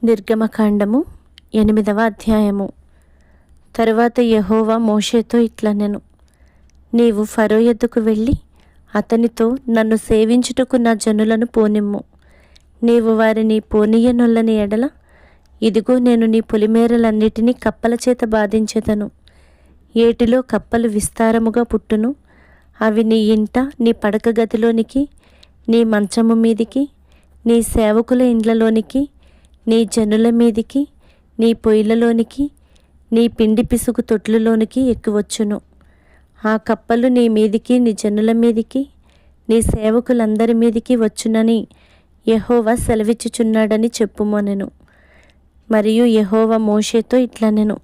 నిర్గమకాండము 8వ అధ్యాయము. తరువాత యెహోవా మోషేతో ఇట్లనెను, నీవు ఫరో యొద్దకు వెళ్ళి అతనితో, నన్ను సేవించుటకు నా జనులను పోనిమ్ము. నీవు వారిని పోనీయనొల్లని ఎడల, ఇదిగో నేను నీ పొలిమేరలన్నిటినీ కప్పల చేత బాధించెదను. ఏటిలో కప్పలు విస్తారముగా పుట్టును. అవి నీ ఇంట, నీ పడక గదిలోనికి, నీ మంచము మీదికి, నీ సేవకుల ఇండ్లలోనికి, నీ జనుల మీదికి, నీ పొయ్యిలలోనికి, నీ పిండి పిసుగు తొట్లులోనికి ఎక్కివచ్చును. ఆ కప్పలు నీ మీదికి, నీ జనుల మీదికి, నీ సేవకులందరి మీదికి వచ్చునని యెహోవా సెలవిచ్చుచున్నాడని చెప్పుమనెను. మరియు యెహోవా మోషేతో ఇట్లనెను,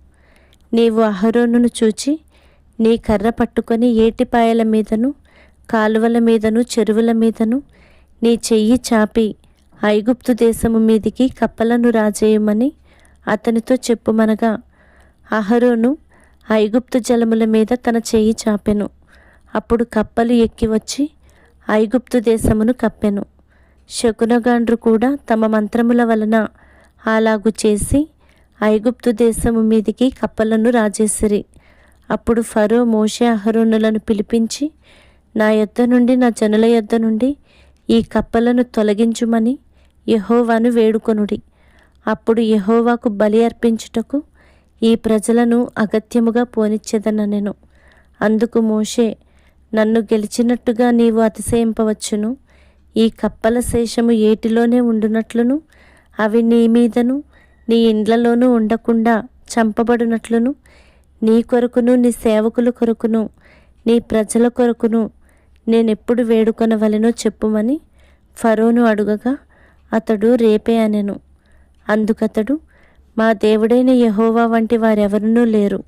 నీవు అహరోనును చూచి నీ కర్ర పట్టుకొని ఏటిపాయల మీదను, కాలువల మీదను, చెరువుల మీదను నీ చెయ్యి చాపి ఐగుప్తు దేశము మీదికి కప్పలను రాజేయమని అతనితో చెప్పుమనగా, అహరోను ఐగుప్తు జలముల మీద తన చెయ్యి చాపెను. అప్పుడు కప్పలు ఎక్కి వచ్చి ఐగుప్తు దేశమును కప్పెను. శకునగాండ్రు కూడా తమ మంత్రముల వలన అలాగు చేసి ఐగుప్తు దేశము మీదికి కప్పలను రాజేసిరి. అప్పుడు ఫరో మోషే అహరోనులను పిలిపించి, నా యొద్ద నుండి, నా జనుల యొద్ద నుండి ఈ కప్పలను తొలగించుమని యెహోవాను వేడుకొనుడి. అప్పుడు యెహోవాకు బలి అర్పించుటకు ఈ ప్రజలను అగత్యముగా పోనిచ్చెదనెను. అందుకు మోషే, నన్ను గెలిచినట్టుగా నీవు అతిశయింపవచ్చును. ఈ కప్పల శేషము ఏటిలోనే ఉండునట్లును, అవి నీ మీదను నీ ఇండ్లలోనూ ఉండకుండా చంపబడినట్లును, నీ కొరకును, నీ సేవకుల కొరకును, నీ ప్రజల కొరకును నేనెప్పుడు వేడుకొనవలెనో చెప్పుమని ఫరోను అడుగగా, అతడు రేపే అనెను. అందుకతడు, మా దేవుడైన యెహోవా వంటి వారెవరునూ లేరు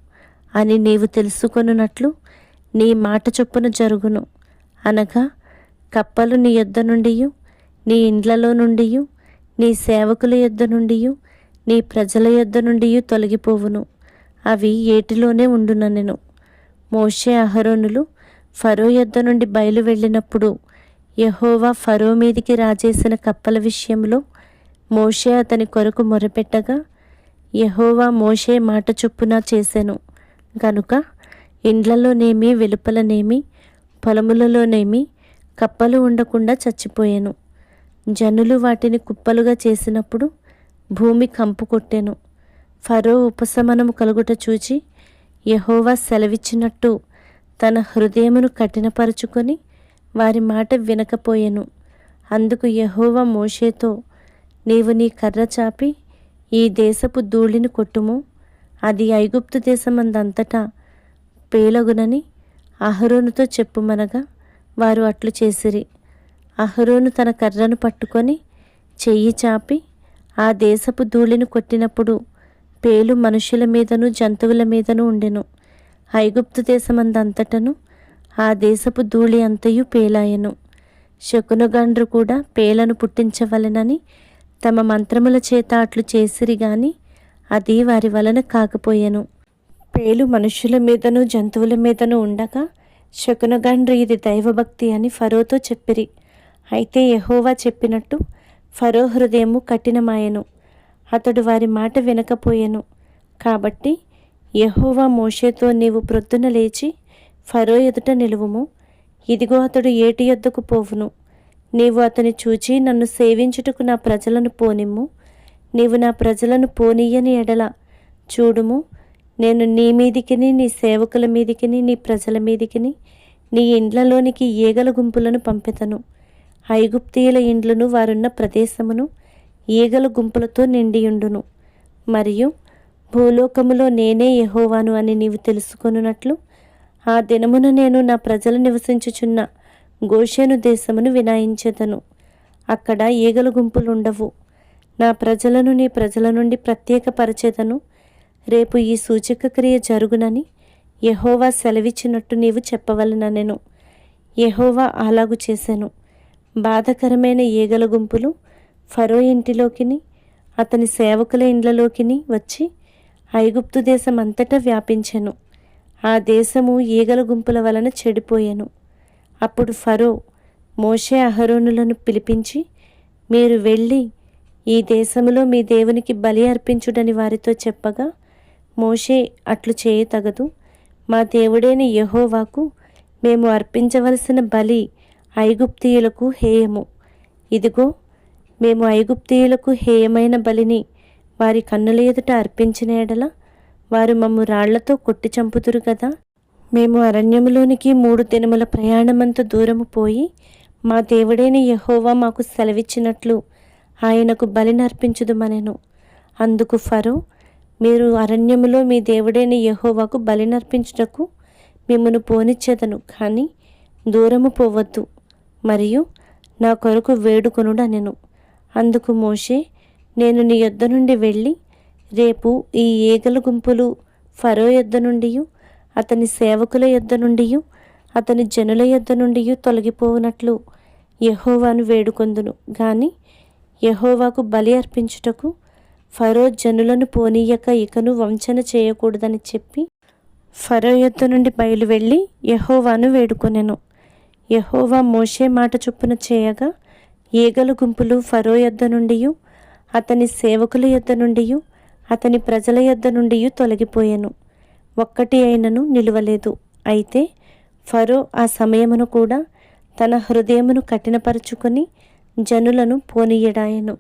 అని నీవు తెలుసుకొనున్నట్లు నీ మాట చొప్పున జరుగును. అనగా కప్పలు నీ యొద్ద నుండియు, నీ ఇండ్లలో నుండియు, నీ సేవకుల యొద్ద నుండియు, నీ ప్రజల యొద్ద నుండియు తొలగిపోవును. అవి ఏటిలోనే ఉండుననెను. మోషే అహరోనులు ఫరో యొద్ద నుండి బయలు వెళ్ళినప్పుడు యెహోవా ఫరో మీదికి రాజేసిన కప్పల విషయంలో మోషే అతని కొరకు మొరపెట్టగా, యెహోవా మోషే మాట చొప్పున చేసెను గనుక ఇండ్లలోనేమి, వెలుపలనేమి, పొలములలోనేమి కప్పలు ఉండకుండా చచ్చిపోయెను. జనులు వాటిని కుప్పలుగా చేసినప్పుడు భూమి కంపు కొట్టెను. ఫరో ఉపశమనము కలుగుట చూచి యెహోవా సెలవిచ్చినట్టు తన హృదయమును కఠినపరుచుకొని వారి మాట వినకపోయెను. అందుకు యెహోవా మోషేతో, నీవు నీ కర్ర చాపి ఈ దేశపు ధూళిని కొట్టుము, అది ఐగుప్తు దేశమందంతటా పేలగునని అహరోనుతో చెప్పుమనగా వారు అట్లు చేసిరి. అహరోను తన కర్రను పట్టుకొని చెయ్యి చాపి ఆ దేశపు ధూళిని కొట్టినప్పుడు పేలు మనుషుల మీదను, జంతువుల మీదను ఉండెను. ఐగుప్తు దేశమందంతటను ఆ దేశపు ధూళి అంతయు పేలాయెను. శకునగాండ్రు కూడా పేలను పుట్టించవలెనని తమ మంత్రముల చేత అట్లు చేసిరి గాని అది వారి వలన కాకపోయెను. పేలు మనుషుల మీదను, జంతువుల మీదను ఉండగా శకునగాండ్రు ఇది దైవభక్తి అని ఫరోతో చెప్పిరి. అయితే యెహోవా చెప్పినట్టు ఫరో హృదయము కఠినమాయెను. అతడు వారి మాట వినకపోయెను. కాబట్టి యెహోవా మోషేతో, నీవు ప్రొద్దున లేచి ఫరో ఎదుట నిలువుము. ఇదిగో అతడు ఏటి యొద్దకు పోవును. నీవు అతని చూచి, నన్ను సేవించుటకు నా ప్రజలను పోనిమ్ము. నీవు నా ప్రజలను పోనీయని ఎడల, చూడుము, నేను నీ మీదికిని, నీ సేవకుల మీదికిని, నీ ప్రజల మీదికిని, నీ ఇండ్లలోనికి ఈగల గుంపులను పంపెదను. ఐగుప్తీయుల ఇండ్లను, వారున్న ప్రదేశమును ఈగల గుంపులతో నిండియుండును. మరియు భూలోకములో నేనే యెహోవాను అని నీవు తెలుసుకొనున్నట్లు ఆ దినమున నేను నా ప్రజలు నివసించుచున్న గోషేను దేశమును వినాయించెదను. అక్కడ ఈగల గుంపులుండవు. నా ప్రజలను నీ ప్రజల నుండి ప్రత్యేకపరచెదను. రేపు ఈ సూచక క్రియ జరుగునని యెహోవా సెలవిచ్చినట్టు నీవు చెప్పవలెననెను. యెహోవా అలాగు చేసెను. బాధకరమైన ఈగల గుంపులు ఫరో ఇంటిలోకిని, అతని సేవకుల ఇండ్లలోకిని వచ్చి ఐగుప్తు దేశం అంతటా వ్యాపించెను. ఆ దేశము ఈగల గుంపుల వలన చెడిపోయెను. అప్పుడు ఫరో మోషే అహరోనులను పిలిపించి, మీరు వెళ్ళి ఈ దేశములో మీ దేవునికి బలి అర్పించుడని వారితో చెప్పగా, మోషే అట్లు చేయతగదు, మా దేవుడైన యెహోవాకు మేము అర్పించవలసిన బలి ఐగుప్తీయులకు హేయము. ఇదిగో, మేము ఐగుప్తీయులకు హేయమైన బలిని వారి కన్నుల ఎదుట అర్పించిన ఎడల వారు మమ్ము రాళ్లతో కొట్టి చంపుదురు కదా. మేము అరణ్యములోనికి 3 దినముల ప్రయాణమంత దూరము పోయి మా దేవుడైన యెహోవా మాకు సెలవిచ్చినట్లు ఆయనకు బలిని అర్పించుదుమనెను. అందుకు ఫరో, మీరు అరణ్యములో మీ దేవుడైన యెహోవాకు బలిని అర్పించుటకు మిమ్మును పోనిచ్చేదను, కానీ దూరము పోవద్దు, మరియు నా కొరకు వేడుకొనుడనెను. అందుకు మోషే, నేను నీ యొద్ద నుండి వెళ్ళి రేపు ఈ ఈగల గుంపులు ఫరో యొద్ద నుండియు అతని సేవకుల యొద్ద నుండియు అతని జనుల యొద్ద నుండియు తొలగిపోవునట్లు యెహోవాను వేడుకొందును. గాని యెహోవాకు బలి అర్పించుటకు ఫరో జనులను పోనీయక ఇకను వంచన చేయకూడదని చెప్పి ఫరో యొద్ద నుండి బయలువెళ్ళి యెహోవాను వేడుకొనెను. యెహోవా మోషే మాట చొప్పున చేయగా ఈగల గుంపులు ఫరో యొద్ద నుండియు అతని సేవకుల యొద్ద నుండియు అతని ప్రజల యొద్ద నుండియు తొలగిపోయెను. ఒక్కటి అయినను నిలువలేదు. అయితే ఫరో ఆ సమయమును కూడా తన హృదయమును కఠినపరుచుకొని జనులను పోనీయడాయెను.